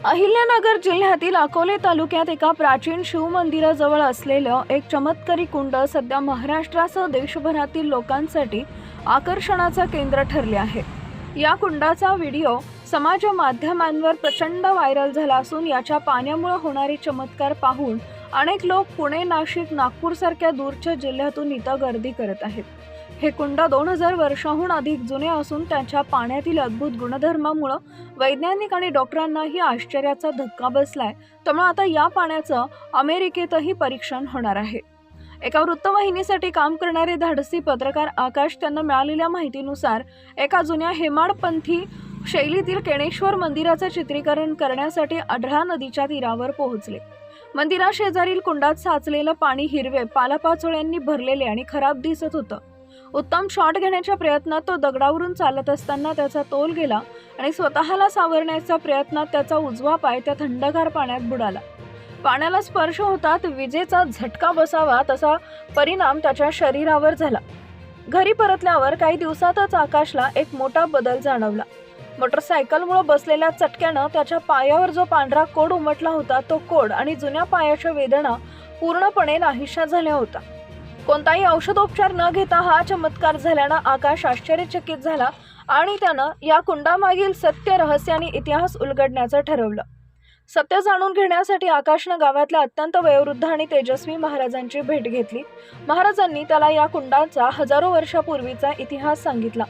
अहिल्यानगर जिल्ह्यातील अकोले तालुक्यात एका प्राचीन शिव मंदिराजवळ असलेलं एक चमत्कारी कुंड सध्या महाराष्ट्रासह देशभरातील लोकांसाठी आकर्षणाचं केंद्र ठरले आहे। या कुंडाचा व्हिडिओ समाज माध्यमांवर प्रचंड व्हायरल झाला असून याच्या पाण्यामुळे होणारे चमत्कार पाहून अनेक लोक पुणे, नाशिक, नागपूर सारख्या दूरच्या जिल्ह्यातून इथं गर्दी करत आहेत। हे कुंड 2000 वर्षांहून अधिक जुने असून त्याच्या पाण्यातील अद्भुत गुणधर्मामुळे वैज्ञानिक आणि डॉक्टरांनाही आश्चर्याचा धक्का बसलाय। त्यामुळे आता या पाण्याचं अमेरिकेतही परीक्षण होणार आहे। एका वृत्तवाहिनीसाठी काम करणारे धाडसी पत्रकार आकाश त्यांना मिळालेल्या माहितीनुसार एका जुन्या हेमाडपंथी शैलीतील केणेश्वर मंदिराचे चित्रीकरण करण्यासाठी अढळा नदीच्या तीरावर पोहोचले। मंदिराशेजारील कुंडात साचलेलं पाणी हिरवे पालापाचोळ्यांनी भरलेले आणि खराब दिसत होतं। उत्तम शॉट घेण्याच्या प्रयत्नात तो दगडावरून चालत असताना त्याचा तोल गेला आणि स्वतःला सावरण्याच्या प्रयत्नात त्याचा उजवा पाय त्या थंडगार पाण्यात बुडाला। पाण्याला स्पर्श होतात विजेचा झटका बसावा तसा परिणाम त्याच्या शरीरावर झाला। घरी परतल्यावर काही दिवसातच आकाशला एक मोठा बदल जाणवला। मोटरसायकलमुळे बसलेल्या चटक्यानं त्याच्या पायावर जो पांढरा कोड उमटला होता तो कोड आणि जुन्या पायाच्या वेदना पूर्णपणे नाहीशा झाल्या होत्या। कोणताही औषधोपचार न घेता हा चमत्कार झाल्यानं आकाश आश्चर्यचकित झाला आणि त्यानं या कुंडामागील सत्य, रहस्य आणि इतिहास उलगडण्याचं ठरवलं। सत्य जाणून घेण्यासाठी आकाशनं गावातल्या अत्यंत वयोवृद्ध आणि तेजस्वी महाराजांची भेट घेतली। महाराजांनी त्याला या कुंडाचा हजारो वर्षापूर्वीचा इतिहास सांगितला।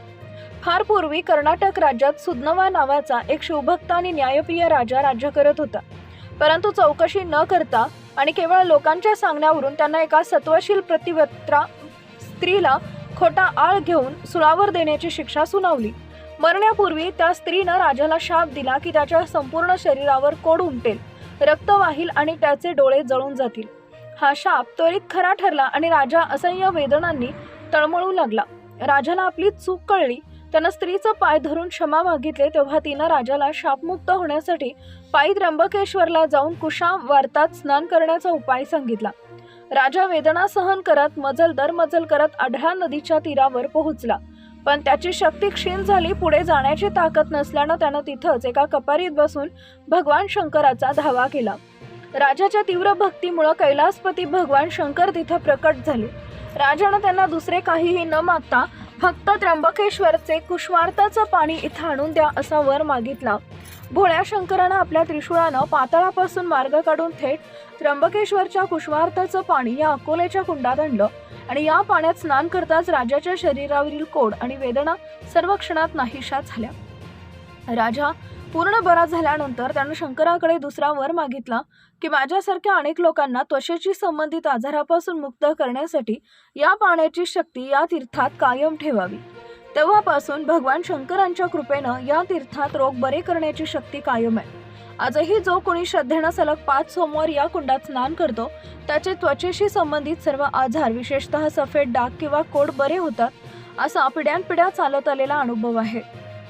फार पूर्वी कर्नाटक राज्यात सुदनवा नावाचा एक शिवभक्त आणि न्यायप्रिय राजा राज्य करत होता। परंतु चौकशी न करता आणि केवळ लोकांच्या सांगण्यावरून त्यांना एका सत्वशील प्रतिव्रता स्त्रीला खोटा आळ घेऊन सुळावर देण्याची शिक्षा सुनावली। मरण्यापूर्वी त्या स्त्रीनं राजाला शाप दिला की त्याच्या संपूर्ण शरीरावर कोड उमटेल, रक्त वाहील आणि त्याचे डोळे जळून जातील। हा शाप त्वरित खरा ठरला आणि राजा असह्य वेदनांनी तळमळू लागला। राजाला आपली चूक कळली। त्यानं स्त्रीचं पाय धरून क्षमा मागितले। तेव्हा तिनं राजाला शापमुक्त होण्यासाठी पायी त्र्यंबकेश्वरला जाऊन कुशा वार्तात स्नान करण्याचा उपाय सांगितला। राजा वेदना सहन करत मजल दर मजल करत अढळा नदीच्या तीरावर पोहोचला, पण त्याची शक्ती क्षीण झाली। पुढे जाण्याची ताकद नसल्यानं त्यानं तिथंच एका कपारीत बसून भगवान शंकराचा धावा केला। राजाच्या तीव्र भक्तीमुळे कैलासपती भगवान शंकर तिथं प्रकट झाले। राजानं त्यांना दुसरे काहीही न मागता फक्त त्र्यंबकेश्वरचे कुशवार्ताचं पाणी इथं आणून द्या असा वर मागितला। भोळ्या शंकरानं आपल्या त्रिशूळानं पाताळापासून मार्ग काढून थेट त्र्यंबकेश्वरच्या कुशवार्ताचं पाणी या अकोलेच्या कुंडात आणलं आणि या पाण्यात स्नान करताच राजाच्या शरीरावरील कोड आणि वेदना सर्व क्षणात नाहीशा झाल्या। राजा पूर्ण बरा झाल्यानंतर त्यानं शंकराकडे दुसरा वर मागितला की माझ्यासारख्या अनेक लोकांना त्वचेशी संबंधित आजारापासून मुक्त करण्यासाठी या पाण्याची शक्ती या तीर्थात कायम ठेवावी। तेव्हापासून भगवान शंकरांच्या कृपेनं या तीर्थात रोग बरे करण्याची शक्ती कायम आहे। आजही जो कोणी श्रद्धेनं सलग 5 सोमवार या कुंडात स्नान करतो त्याचे त्वचेशी संबंधित सर्व आजार, विशेषतः सफेद डाग किंवा कोड बरे होतात, असा पिढ्यानपिढ्या चालत आलेला अनुभव आहे।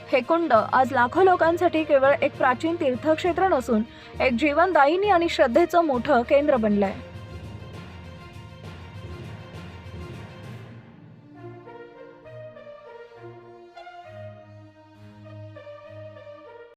हे कुंड आज लाखो लोकांसाठी केवळ एक प्राचीन तीर्थक्षेत्र नसून एक जीवनदायिनी आणि श्रद्धेचं मोठं केंद्र बनलंय।